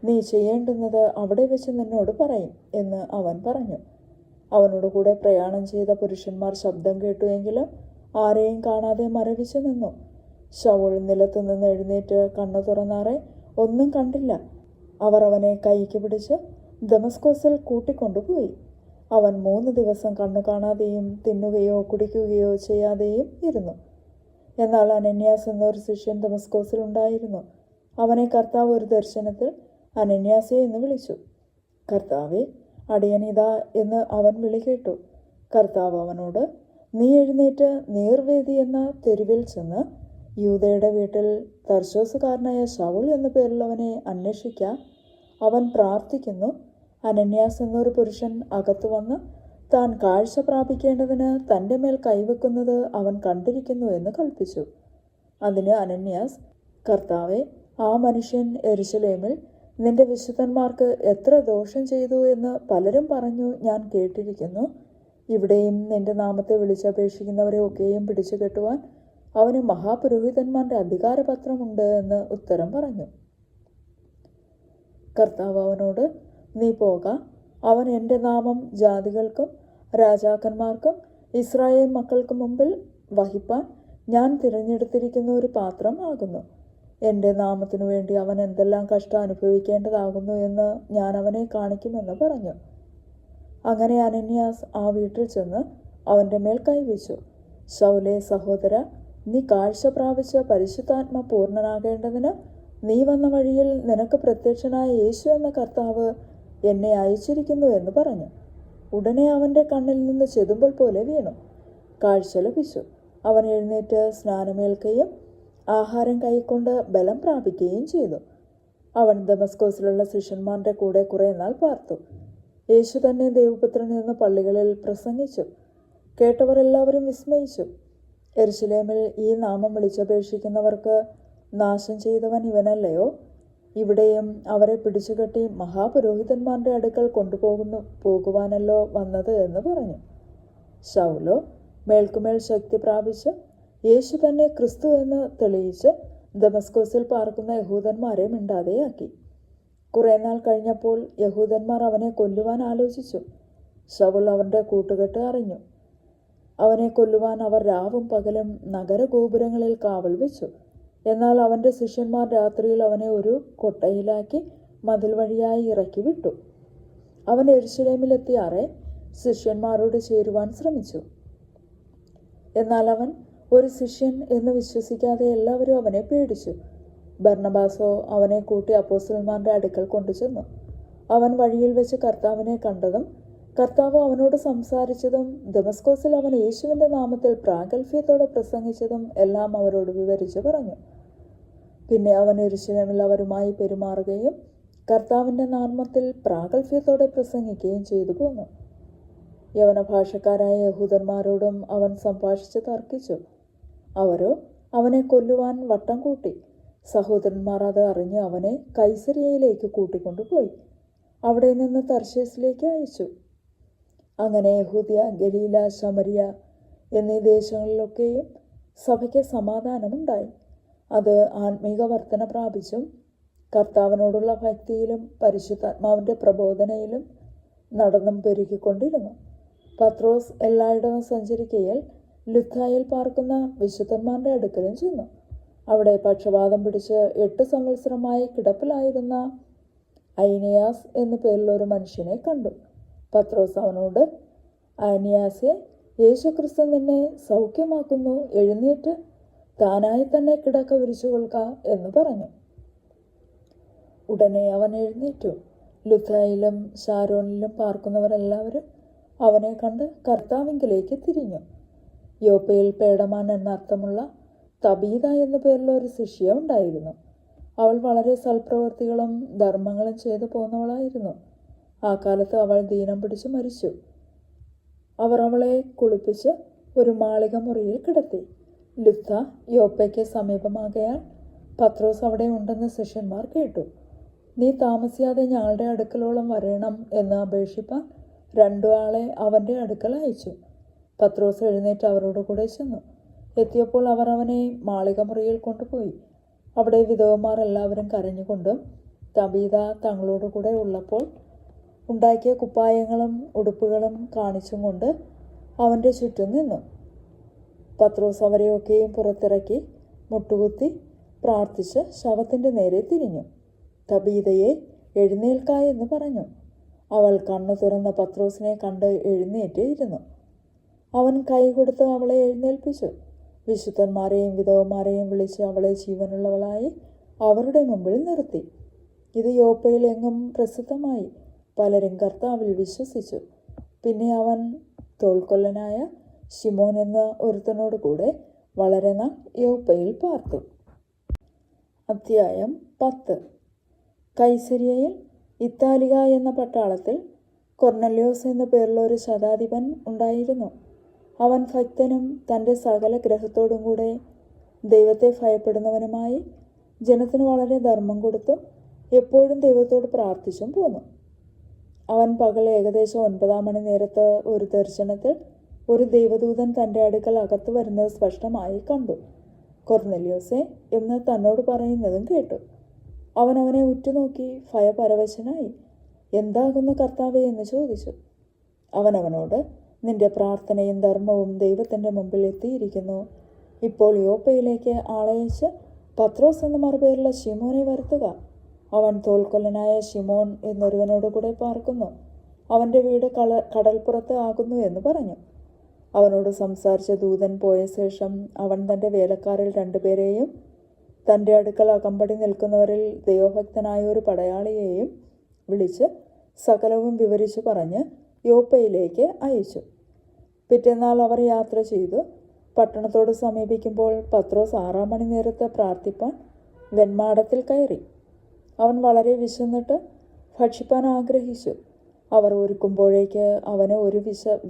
നീ ചെയ്യേണ്ടുന്നത് അവിടെ വെച്ച് നിന്നോട് പറയും എന്ന് അവൻ പറഞ്ഞു. അവനോട് കൂടെ പ്രയാണം ചെയ്ത പുരുഷന്മാർ ശബ്ദം കേട്ടുവെങ്കിലും ആരെയും കാണാതെ മരവിച്ചു നിന്നു. ശൗൽ നിലത്തു നിന്ന് എഴുന്നേറ്റ് കണ്ണു തുറന്നാറെ ഒന്നും കണ്ടില്ല. അവർ അവനെ കൈക്ക് പിടിച്ച് ദമസ്കോസിൽ കൂട്ടിക്കൊണ്ടുപോയി. അവൻ 3 ദിവസം കണ്ണു കാണാതെയും തിന്നുകയോ കുടിക്കുകയോ ചെയ്യാതെയും ഇരുന്നു. എന്നാൽ അനന്യാസ് എന്നൊരു ശിഷ്യൻ ദമസ്കോസിൽ ഉണ്ടായിരുന്നു. അവനെ കർത്താവ് ഒരു ദർശനത്തിൽ അനന്യാസെ എന്ന് വിളിച്ചു. കർത്താവേ, അടിയനിതാ എന്ന് അവൻ വിളി കേട്ടു. കർത്താവ് അവനോട്, നീ എഴുന്നേറ്റ് നീർവേദി എന്ന തെരുവിൽ ചെന്ന് യൂദയുടെ വീട്ടിൽ തർശോസുകാരനായ ശൗൽ എന്ന പേരുള്ളവനെ അന്വേഷിക്ക. അവൻ പ്രാർത്ഥിക്കുന്നു. അനന്യാസ് എന്നൊരു പുരുഷൻ അകത്തു വന്ന് താൻ കാഴ്ച പ്രാപിക്കേണ്ടതിന് തൻ്റെ മേൽ കൈവെക്കുന്നത് അവൻ കണ്ടിരിക്കുന്നു എന്ന് കൽപ്പിച്ചു. അതിന് അനന്യാസ്, കർത്താവെ, ആ മനുഷ്യൻ യെരുശലേമിൽ നിന്റെ വിശുദ്ധന്മാർക്ക് എത്ര ദോഷം ചെയ്തു എന്ന് പലരും പറഞ്ഞു ഞാൻ കേട്ടിരിക്കുന്നു. ഇവിടെയും നിന്റെ നാമത്തെ വിളിച്ചപേക്ഷിക്കുന്നവരെ ഒക്കെയും പിടിച്ചു കെട്ടുവാൻ അവന് മഹാപുരോഹിതന്മാരുടെ അധികാരപത്രമുണ്ട് എന്ന് ഉത്തരം പറഞ്ഞു. കർത്താവ് അവനോട്, നീ പോക. അവൻ എൻ്റെ നാമം ജാതികൾക്കും രാജാക്കന്മാർക്കും ഇസ്രായേൽ മക്കൾക്ക് മുമ്പിൽ വഹിപ്പാൻ ഞാൻ തിരഞ്ഞെടുത്തിരിക്കുന്ന ഒരു പാത്രം ആകുന്നു. എൻ്റെ നാമത്തിനു വേണ്ടി അവൻ എന്തെല്ലാം കഷ്ടം അനുഭവിക്കേണ്ടതാകുന്നു എന്ന് ഞാൻ അവനെ കാണിക്കുമെന്ന് പറഞ്ഞു. അങ്ങനെ അനന്യാസ് ആ വീട്ടിൽ ചെന്ന് അവൻ്റെ മേൽ കൈവച്ചു. ശൗലേ, സഹോദര, നീ കാഴ്ച പ്രാപിച്ച പരിശുദ്ധാത്മ പൂർണ്ണനാകേണ്ടതിന് നീ വന്ന വഴിയിൽ നിനക്ക് പ്രത്യക്ഷനായ യേശു എന്ന കർത്താവ് എന്നെ അയച്ചിരിക്കുന്നു എന്ന് പറഞ്ഞു. ഉടനെ അവൻ്റെ കണ്ണിൽ നിന്ന് ചെതുമ്പൽ പോലെ വീണു. കാഴ്ച ലഭിച്ചു. അവൻ എഴുന്നേറ്റ് സ്നാനമേൽക്കുകയും ആഹാരം കൈക്കൊണ്ട് ബലം പ്രാപിക്കുകയും ചെയ്തു. അവൻ ദമസ്കോസിലുള്ള ശിഷ്യന്മാരുടെ കൂടെ കുറേ നാൾ പാർത്തു. യേശു തന്നെ ദൈവപുത്രൻ എന്ന് പള്ളികളിൽ പ്രസംഗിച്ചു. കേട്ടവർ എല്ലാവരും വിസ്മയിച്ചു. യെരുശലേമിൽ ഈ നാമം വിളിച്ചപേക്ഷിക്കുന്നവർക്ക് നാശം ചെയ്തവൻ ഇവനല്ലയോ? ഇവിടെയും അവരെ പിടിച്ചുകെട്ടി മഹാപുരോഹിതന്മാരുടെ അടുക്കൽ പോകുവാനല്ലോ വന്നത് എന്ന് പറഞ്ഞു. ശൗലോ മേൽക്കുമേൽ ശക്തി പ്രാപിച്ച് യേശു തന്നെ ക്രിസ്തു എന്ന് തെളിയിച്ച് ദമസ്കോസിൽ പാർക്കുന്ന യഹൂദന്മാരെ മിണ്ടാതെയാക്കി. കുറേ നാൾ കഴിഞ്ഞപ്പോൾ യഹൂദന്മാർ അവനെ കൊല്ലുവാൻ ആലോചിച്ചു. ശൗൽ അവൻ്റെ കൂട്ടുകെട്ട് അറിഞ്ഞു. അവനെ കൊല്ലുവാൻ അവർ രാവും പകലും നഗരഗോപുരങ്ങളിൽ കാവൽ വെച്ചു. എന്നാൽ അവൻ്റെ ശിഷ്യന്മാർ രാത്രിയിൽ അവനെ ഒരു കൊട്ടയിലാക്കി മതിൽ വഴിയായി ഇറക്കി വിട്ടു. അവൻ യെരുശലേമിലെത്തിയാറെ ശിഷ്യന്മാരോട് ചേരുവാൻ ശ്രമിച്ചു. എന്നാൽ അവൻ ഒരു ശിഷ്യൻ എന്ന് വിശ്വസിക്കാതെ എല്ലാവരും അവനെ പേടിച്ചു. ബർന്നബാസോ അവനെ കൂട്ടി അപ്പോസ്തലന്മാരുടെ അടുക്കൽ കൊണ്ടുചെന്നു. അവൻ വഴിയിൽ വെച്ച് കർത്താവിനെ കണ്ടതും കർത്താവ് അവനോട് സംസാരിച്ചതും ദമസ്കോസിൽ അവൻ യേശുവിൻ്റെ നാമത്തിൽ പ്രാഗൽഭ്യത്തോടെ പ്രസംഗിച്ചതും എല്ലാം അവരോട് വിവരിച്ചു പറഞ്ഞു. പിന്നെ അവൻ യെരുശലേമിൽ അവരുമായി പെരുമാറുകയും കർത്താവിൻ്റെ നാമത്തിൽ പ്രാഗൽഭ്യത്തോടെ പ്രസംഗിക്കുകയും ചെയ്തു പോന്നു. യവനഭാഷക്കാരായ യഹൂദന്മാരോടും അവൻ സംഭാഷിച്ച് തർക്കിച്ചു. അവരോ അവനെ കൊല്ലുവാൻ വട്ടം കൂട്ടി. സഹോദരന്മാർ അത് അറിഞ്ഞ് അവനെ കൈസരിയയിലേക്ക് കൂട്ടിക്കൊണ്ടുപോയി. അവിടെ നിന്ന് തർശീസിലേക്ക് അയച്ചു. അങ്ങനെ യഹൂദ്യ, ഗലീല, ശമരിയ എന്നീ ദേശങ്ങളിലൊക്കെയും സഭയ്ക്ക് സമാധാനമുണ്ടായി. അത് ആത്മീക വർധന പ്രാപിച്ചും കർത്താവിനോടുള്ള ഭക്തിയിലും പരിശുദ്ധാത്മാവിൻ്റെ പ്രബോധനയിലും നടന്നും പെരുകിക്കൊണ്ടിരുന്നു. പത്രോസ് എല്ലായിടവും സഞ്ചരിക്കയിൽ ലുദ്ധായിൽ പാർക്കുന്ന വിശുദ്ധന്മാരുടെ അടുക്കലും ചെന്നു. അവിടെ പക്ഷപാതം പിടിച്ച് 8 സംവത്സരമായി കിടപ്പിലായിരുന്ന ഐനിയാസ് എന്നു പേരുള്ളൊരു മനുഷ്യനെ കണ്ടു. പത്രോസ് അവനോട്, ഐനിയാസെ, യേശുക്രിസ്തു നിന്നെ സൗഖ്യമാക്കുന്നു, എഴുന്നേറ്റ് താനായി തന്നെ കിടക്ക വിരിച്ചു കൊള്ളുക എന്ന് പറഞ്ഞു. ഉടനെ അവൻ എഴുന്നേറ്റു. ലുദ്ധായിലും ശാരോനിലും പാർക്കുന്നവരെല്ലാവരും അവനെ കണ്ട് കർത്താവിങ്കിലേക്ക് തിരിഞ്ഞു. യോപ്പയിൽ പേടമാൻ എന്നർത്ഥമുള്ള തബീത എന്നു പേരുള്ള ഒരു ശിഷ്യ ഉണ്ടായിരുന്നു. അവൾ വളരെ സൽപ്രവൃത്തികളും ധർമ്മങ്ങളും ചെയ്തു പോന്നവളായിരുന്നു. ആ കാലത്ത് അവൾ ദീനം പിടിച്ച് മരിച്ചു. അവർ അവളെ കുളിപ്പിച്ച് ഒരു മാളിക മുറിയിൽ കിടത്തി. ലുദ്ദ യോപ്പയ്ക്ക് സമീപമാകയാൽ പത്രോസ് അവിടെ ഉണ്ടെന്ന് ശിഷ്യന്മാർ കേട്ടു. നീ താമസിയാതെ ഞങ്ങളുടെ അടുക്കലോളം വരണം എന്ന് അപേക്ഷിപ്പാൻ 2 ആളെ അവൻ്റെ അടുക്കൽ അയച്ചു. പത്രോസ് എഴുന്നേറ്റ് അവരോട് കൂടെ ചെന്നു. എത്തിയപ്പോൾ അവർ അവനെ മാളിക മുറിയിൽ കൊണ്ടുപോയി. അവിടെ വിധവമാർ എല്ലാവരും കരഞ്ഞുകൊണ്ടും തബീത തങ്ങളോട് കൂടെ ഉള്ളപ്പോൾ ഉണ്ടാക്കിയ കുപ്പായങ്ങളും ഉടുപ്പുകളും കാണിച്ചും കൊണ്ട് അവൻ്റെ ചുറ്റും നിന്നു. പത്രോസ് അവരെയൊക്കെയും പുറത്തിറക്കി മുട്ടുകുത്തി പ്രാർത്ഥിച്ച് ശവത്തിൻ്റെ നേരെ തിരിഞ്ഞു. തബീതയെ, എഴുന്നേൽക്ക എന്ന് പറഞ്ഞു. അവൾ കണ്ണു തുറന്ന് പത്രോസിനെ കണ്ട് എഴുന്നേറ്റ് ഇരുന്നു. അവൻ കൈ കൊടുത്ത് അവളെ എഴുന്നേൽപ്പിച്ചു. വിശുദ്ധന്മാരെയും വിധവമാരെയും വിളിച്ച് അവളെ ജീവനുള്ളവളായി അവരുടെ മുമ്പിൽ നിർത്തി. ഇത് യോപ്പയിൽ എങ്ങും പ്രസിദ്ധമായി. പലരും കർത്താവിൽ വിശ്വസിച്ചു. പിന്നെ അവൻ തോൽക്കൊല്ലനായ ശിമോൻ എന്ന ഒരുത്തനോട് കൂടെ വളരെ നാൾ യോപ്പയിൽ പാർത്തു. അധ്യായം 10. കൈസരിയയിൽ ഇത്താലിക എന്ന പട്ടാളത്തിൽ കൊർന്നല്യോസ് എന്നു പേരുള്ള ഒരു ശതാധിപൻ ഉണ്ടായിരുന്നു. അവൻ ഭക്തനും തൻ്റെ സകല ഗ്രഹത്തോടും കൂടെ ദൈവത്തെ ഭയപ്പെടുന്നവനുമായി ജനത്തിന് വളരെ ധർമ്മം കൊടുത്തും എപ്പോഴും ദൈവത്തോട് പ്രാർത്ഥിച്ചും പോന്നു. അവൻ പകൽ ഏകദേശം 9 മണി നേരത്ത് ഒരു ദർശനത്തിൽ ഒരു ദൈവദൂതൻ തൻ്റെ അടുക്കൽ അകത്ത് വരുന്നത് സ്പഷ്ടമായി കണ്ടു. കൊർന്നല്യോസെ എന്ന് തന്നോട് പറയുന്നതും കേട്ടു. അവൻ അവനെ ഉറ്റുനോക്കി ഭയപരവശനായി. എന്താകുന്നു കർത്താവേ എന്ന് ചോദിച്ചു. അവൻ അവനോട്, നിന്റെ പ്രാർത്ഥനയും ധർമ്മവും ദൈവത്തിൻ്റെ മുമ്പിൽ എത്തിയിരിക്കുന്നു. ഇപ്പോൾ യോപ്പയിലേക്ക് ആളയച്ച് പത്രോസ് എന്ന മറുപേരുള്ള ശിമോനെ വരുത്തുക. അവൻ തോൽക്കൊല്ലനായ ശിമോൻ എന്നൊരുവനോട് കൂടെ പാർക്കുന്നു. അവൻ്റെ വീട് കടൽപ്പുറത്ത് ആകുന്നു എന്ന് പറഞ്ഞു. അവനോട് സംസാരിച്ച ദൂതൻ പോയ ശേഷം അവൻ തൻ്റെ വേലക്കാരിൽ 2 പേരെയും തൻ്റെ അടുക്കൽ അകമ്പടി നിൽക്കുന്നവരിൽ ദൈവഭക്തനായ ഒരു പടയാളിയെയും വിളിച്ച് സകലവും വിവരിച്ചു പറഞ്ഞ് യോപ്പയിലേക്ക് അയച്ചു. പിറ്റേന്നാൾ അവർ യാത്ര ചെയ്തു. പട്ടണത്തോട് സമീപിക്കുമ്പോൾ പത്രോസ് 6 മണി നേരത്തെ പ്രാർത്ഥിപ്പാൻ വെൺമാടത്തിൽ കയറി. അവൻ വളരെ വിശന്നിട്ട് ഭക്ഷിപ്പാൻ ആഗ്രഹിച്ചു. അവർ ഒരുക്കുമ്പോഴേക്ക് അവന് ഒരു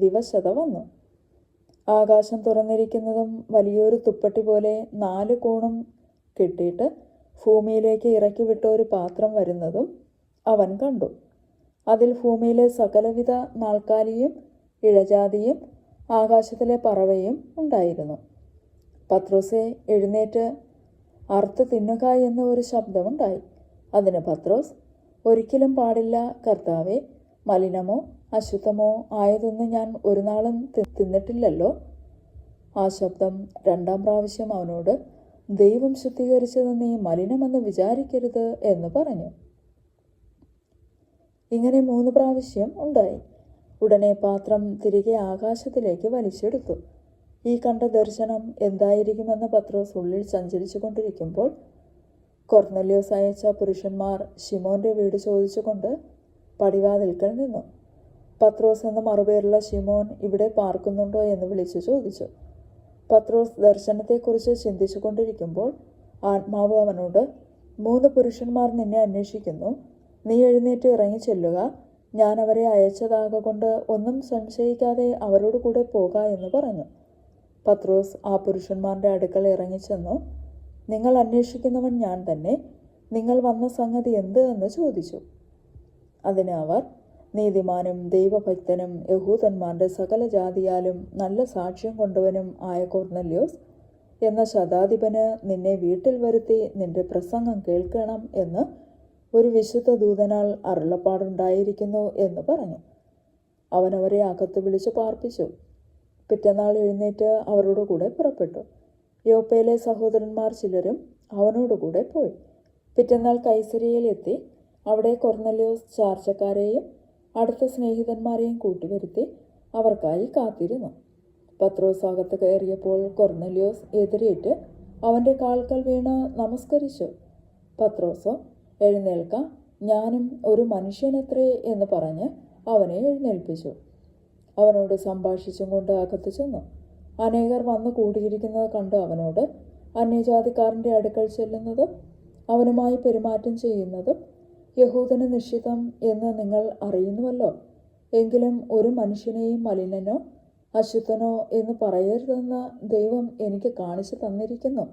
വിവശത വന്നു. ആകാശം തുറന്നിരിക്കുന്നതും വലിയൊരു തുപ്പട്ടി പോലെ 4 കോണും കെട്ടിയിട്ട് ഭൂമിയിലേക്ക് ഇറക്കി വിട്ട ഒരു പാത്രം വരുന്നതും അവൻ കണ്ടു. അതിൽ ഭൂമിയിലെ സകലവിധ നാൽക്കാലിയും ഇഴജാതിയും ആകാശത്തിലെ പറവയും ഉണ്ടായിരുന്നു. പത്രോസെ, എഴുന്നേറ്റ് അറുത്ത് തിന്നുക എന്ന ഒരു ശബ്ദമുണ്ടായി. അതിന് പത്രോസ്, ഒരിക്കലും പാടില്ല കർത്താവേ, മലിനമോ അശുദ്ധമോ ആയതൊന്നും ഞാൻ ഒരു നാളും തിന്നിട്ടില്ലല്ലോ. ആ ശബ്ദം 2ാം പ്രാവശ്യം അവനോട്, ദൈവം ശുദ്ധീകരിച്ചത് നീ മലിനമെന്ന് വിചാരിക്കരുത് എന്ന് പറഞ്ഞു. ഇങ്ങനെ 3 പ്രാവശ്യം ഉണ്ടായി. ഉടനെ പാത്രം തിരികെ ആകാശത്തിലേക്ക് വലിച്ചെടുത്തു. ഈ കണ്ട ദർശനം എന്തായിരിക്കുമെന്ന് പത്രോസ് ഉള്ളിൽ സഞ്ചരിച്ചു കൊണ്ടിരിക്കുമ്പോൾ കൊർന്നല്യോസ് അയച്ച പുരുഷന്മാർ ശിമോന്റെ വീട് ചോദിച്ചുകൊണ്ട് പടിവാതിൽക്കൽ നിന്നു. പത്രോസ് എന്ന മറുപേരുള്ള ശിമോൻ ഇവിടെ പാർക്കുന്നുണ്ടോ എന്ന് വിളിച്ചു ചോദിച്ചു. പത്രോസ് ദർശനത്തെക്കുറിച്ച് ചിന്തിച്ചു കൊണ്ടിരിക്കുമ്പോൾ ആത്മാവ് അവനോട്, 3 പുരുഷന്മാർ നിന്നെ അന്വേഷിക്കുന്നു. നീ എഴുന്നേറ്റ് ഇറങ്ങി ചെല്ലുക. ഞാൻ അവരെ അയച്ചതാകൊണ്ട് ഒന്നും സംശയിക്കാതെ അവരോട് കൂടെ പോക എന്ന് പറഞ്ഞു. പത്രോസ് ആ പുരുഷന്മാരുടെ അടുക്കൽ ഇറങ്ങിച്ചെന്നു, നിങ്ങൾ അന്വേഷിക്കുന്നവൻ ഞാൻ തന്നെ. നിങ്ങൾ വന്ന സംഗതി എന്ത് എന്ന് ചോദിച്ചു. അതിന് അവർ, നീതിമാനും ദൈവഭക്തനും യഹൂദന്മാരുടെ സകല ജാതിയാലും നല്ല സാക്ഷ്യം കൊണ്ടവനും ആയ കൊർന്നല്യോസ് എന്ന ശതാധിപന് നിന്നെ വീട്ടിൽ വരുത്തി നിന്റെ പ്രസംഗം കേൾക്കണം എന്ന് ഒരു വിശുദ്ധ ദൂതനാൽ അരുളപ്പാടുണ്ടായിരിക്കുന്നു എന്ന് പറഞ്ഞു. അവൻ അവരെ അകത്ത് വിളിച്ച് പാർപ്പിച്ചു. പിറ്റന്നാൾ എഴുന്നേറ്റ് അവരോട് കൂടെ പുറപ്പെട്ടു. യോപ്പയിലെ സഹോദരന്മാർ ചിലരും അവനോടുകൂടെ പോയി. പിറ്റന്നാൾ കൈസരിയയിൽ എത്തി. അവിടെ കൊർന്നല്യോസ് ചാർച്ചക്കാരെയും അടുത്ത സ്നേഹിതന്മാരെയും കൂട്ടിവരുത്തി അവർക്കായി കാത്തിരുന്നു. പത്രോസ് അകത്ത് കയറിയപ്പോൾ കൊർന്നല്യോസ് എതിരേറ്റ് അവൻ്റെ കാൽക്കൽ വീണ് നമസ്കരിച്ചു. പത്രോസോ, എഴുന്നേൽക്ക, ഞാനും ഒരു മനുഷ്യനത്രേ എന്ന് പറഞ്ഞ് അവനെ എഴുന്നേൽപ്പിച്ചു. അവനോട് സംഭാഷിച്ചും കൊണ്ട് അകത്ത് ചെന്നു. അനേകർ വന്നു കൂടിയിരിക്കുന്നത് കണ്ട് അവനോട്, അന്യജാതിക്കാരൻ്റെ അടുക്കൽ ചെല്ലുന്നതും അവനുമായി പെരുമാറ്റം ചെയ്യുന്നതും യഹൂദന് നിഷിദ്ധം എന്ന് നിങ്ങൾ അറിയുന്നുവല്ലോ. എങ്കിലും ഒരു മനുഷ്യനെയും മലിനനോ അശുദ്ധനോ എന്ന് പറയരുതെന്ന് ദൈവം എനിക്ക് കാണിച്ചു തന്നിരിക്കുന്നു.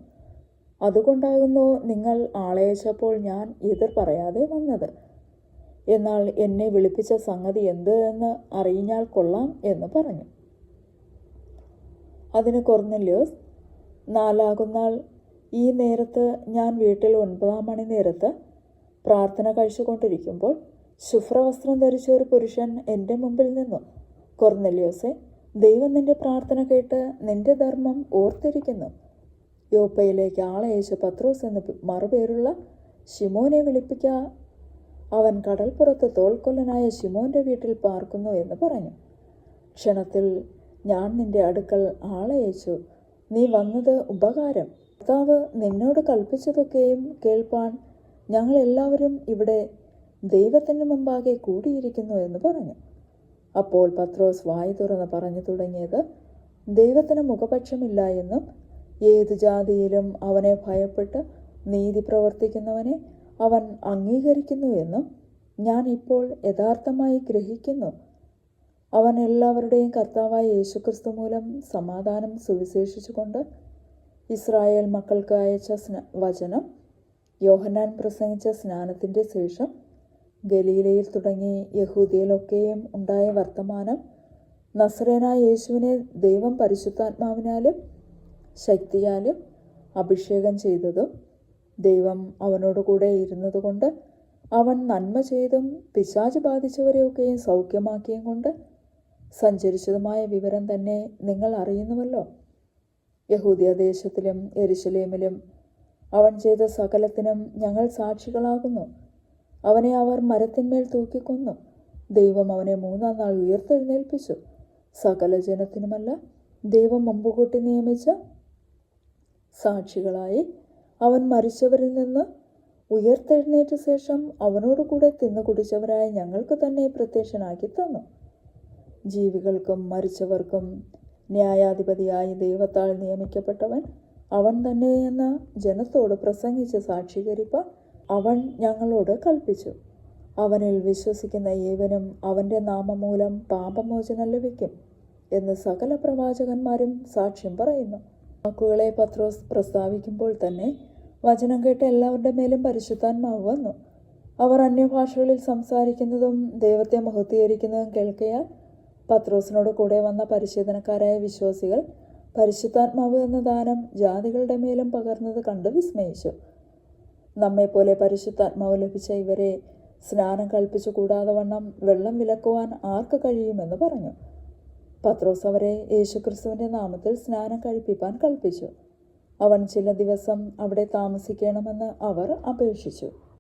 അതുകൊണ്ടാകുന്നു നിങ്ങൾ ആളയച്ചപ്പോൾ ഞാൻ എതിർ പറയാതെ വന്നത്. എന്നാൽ എന്നെ വിളിപ്പിച്ച സംഗതി എന്ത് എന്ന് അറിഞ്ഞാൽ കൊള്ളാം എന്ന് പറഞ്ഞു. അതിന് കൊർന്നല്യോസ്, 4 ഈ നേരത്ത് ഞാൻ വീട്ടിൽ 9 മണി നേരത്ത് പ്രാർത്ഥന കഴിച്ചുകൊണ്ടിരിക്കുമ്പോൾ ശുഭ്രവസ്ത്രം ധരിച്ച ഒരു പുരുഷൻ എൻ്റെ മുമ്പിൽ നിന്നു. കൊർന്നല്യോസെ, ദൈവം നിന്റെ പ്രാർത്ഥന കേട്ട് നിന്റെ ധർമ്മം ഓർത്തിരിക്കുന്നു. യോപ്പയിലേക്ക് ആളയച്ച് പത്രോസ് എന്ന് മറുപേരുള്ള ശിമോനെ വിളിപ്പിക്ക. അവൻ കടൽപ്പുറത്ത് തോൽക്കൊല്ലനായ ശിമോന്റെ വീട്ടിൽ പാർക്കുന്നു എന്ന് പറഞ്ഞു. ക്ഷണത്തിൽ ഞാൻ നിന്റെ അടുക്കൽ ആളയച്ചു. നീ വന്നത് ഉപകാരം. കർത്താവ് നിന്നോട് കൽപ്പിച്ചതൊക്കെയും കേൾപ്പാൻ ഞങ്ങൾ എല്ലാവരും ഇവിടെ ദൈവത്തിന് മുമ്പാകെ കൂടിയിരിക്കുന്നു എന്ന് പറഞ്ഞു. അപ്പോൾ പത്രോസ് വായി തുറന്ന് പറഞ്ഞു തുടങ്ങിയത്, ദൈവത്തിന് മുഖപക്ഷമില്ല എന്നും ഏതു ജാതിയിലും അവനെ ഭയപ്പെട്ട് നീതി പ്രവർത്തിക്കുന്നവനെ അവൻ അംഗീകരിക്കുന്നു എന്നും ഞാൻ ഇപ്പോൾ യഥാർത്ഥമായി ഗ്രഹിക്കുന്നു. അവൻ എല്ലാവരുടെയും കർത്താവായ യേശുക്രിസ്തു മൂലം സമാധാനം സുവിശേഷിച്ചുകൊണ്ട് ഇസ്രായേൽ മക്കൾക്ക് അയച്ച വചനം, യോഹന്നാൻ പ്രസംഗിച്ച സ്നാനത്തിൻ്റെ ശേഷം ഗലീലയിൽ തുടങ്ങി യഹൂദിയയിലൊക്കെയും ഉണ്ടായ വർത്തമാനം, നസറേനായ യേശുവിനെ ദൈവം പരിശുദ്ധാത്മാവിനാലും ശക്തിയാലും അഭിഷേകം ചെയ്തതും ദൈവം അവനോടുകൂടെ ഇരുന്നതുകൊണ്ട് അവൻ നന്മ ചെയ്തും പിശാച് ബാധിച്ചവരെയൊക്കെയും സൗഖ്യമാക്കിയും കൊണ്ട് സഞ്ചരിച്ചതുമായ വിവരം തന്നെ നിങ്ങൾ അറിയുന്നുവല്ലോ. യഹൂദിയ ദേശത്തിലും യെരുശലേമിലും അവൻ ചെയ്ത സകലത്തിനും ഞങ്ങൾ സാക്ഷികളാകുന്നു. അവനെ അവർ മരത്തിന്മേൽ തൂക്കിക്കൊന്നു. ദൈവം അവനെ 3-ാം നാൾ ഉയർത്തെഴുന്നേൽപ്പിച്ചു. സകല ജനത്തിനുമല്ല, ദൈവം മുമ്പുകൂട്ടി നിയമിച്ച സാക്ഷികളായി അവൻ മരിച്ചവരിൽ നിന്ന് ഉയർത്തെഴുന്നേറ്റ ശേഷം അവനോടുകൂടെ തിന്നു കുടിച്ചവരായ ഞങ്ങൾക്ക് തന്നെ പ്രത്യക്ഷനാക്കി തന്നു. ജീവികൾക്കും മരിച്ചവർക്കും ന്യായാധിപതിയായി ദൈവത്താൽ നിയമിക്കപ്പെട്ടവൻ അവൻ തന്നെ എന്ന ജനത്തോട് പ്രസംഗിച്ച് സാക്ഷീകരിപ്പാൻ അവൻ ഞങ്ങളോട് കൽപ്പിച്ചു, അവനിൽ വിശ്വസിക്കുന്ന ഏവനും അവൻ്റെ നാമമൂലം പാപമോചനം ലഭിക്കും എന്ന് സകല പ്രവാചകന്മാരും സാക്ഷ്യം പറയുന്നു. വാക്കുകളെ പത്രോസ് പ്രസ്താവിക്കുമ്പോൾ തന്നെ വചനം കേട്ട എല്ലാവരുടെ മേലും പരിശുദ്ധാത്മാവ് വന്നു. അവർ അന്യഭാഷകളിൽ സംസാരിക്കുന്നതും ദൈവത്തെ മഹത്വീകരിക്കുന്നതും കേൾക്കയാൽ പത്രോസിനോട് കൂടെ വന്ന പരിശീലനക്കാരായ വിശ്വാസികൾ പരിശുദ്ധാത്മാവ് എന്ന ദാനം ജാതികളുടെ മേലും പകർന്നത് കണ്ട് വിസ്മയിച്ചു. നമ്മെപ്പോലെ പരിശുദ്ധാത്മാവ് ലഭിച്ച ഇവരെ സ്നാനം കൽപ്പിച്ചു കൂടാതെ വണ്ണം വെള്ളം വിലക്കുവാൻ ആർക്ക് കഴിയുമെന്ന് പറഞ്ഞു. പത്രോസ് അവരെ യേശുക്രിസ്തുവിൻ്റെ നാമത്തിൽ സ്നാനം കഴിപ്പിപ്പാൻ കൽപ്പിച്ചു. അവൻ ചില ദിവസം അവിടെ താമസിക്കണമെന്ന് അവർ അപേക്ഷിച്ചു.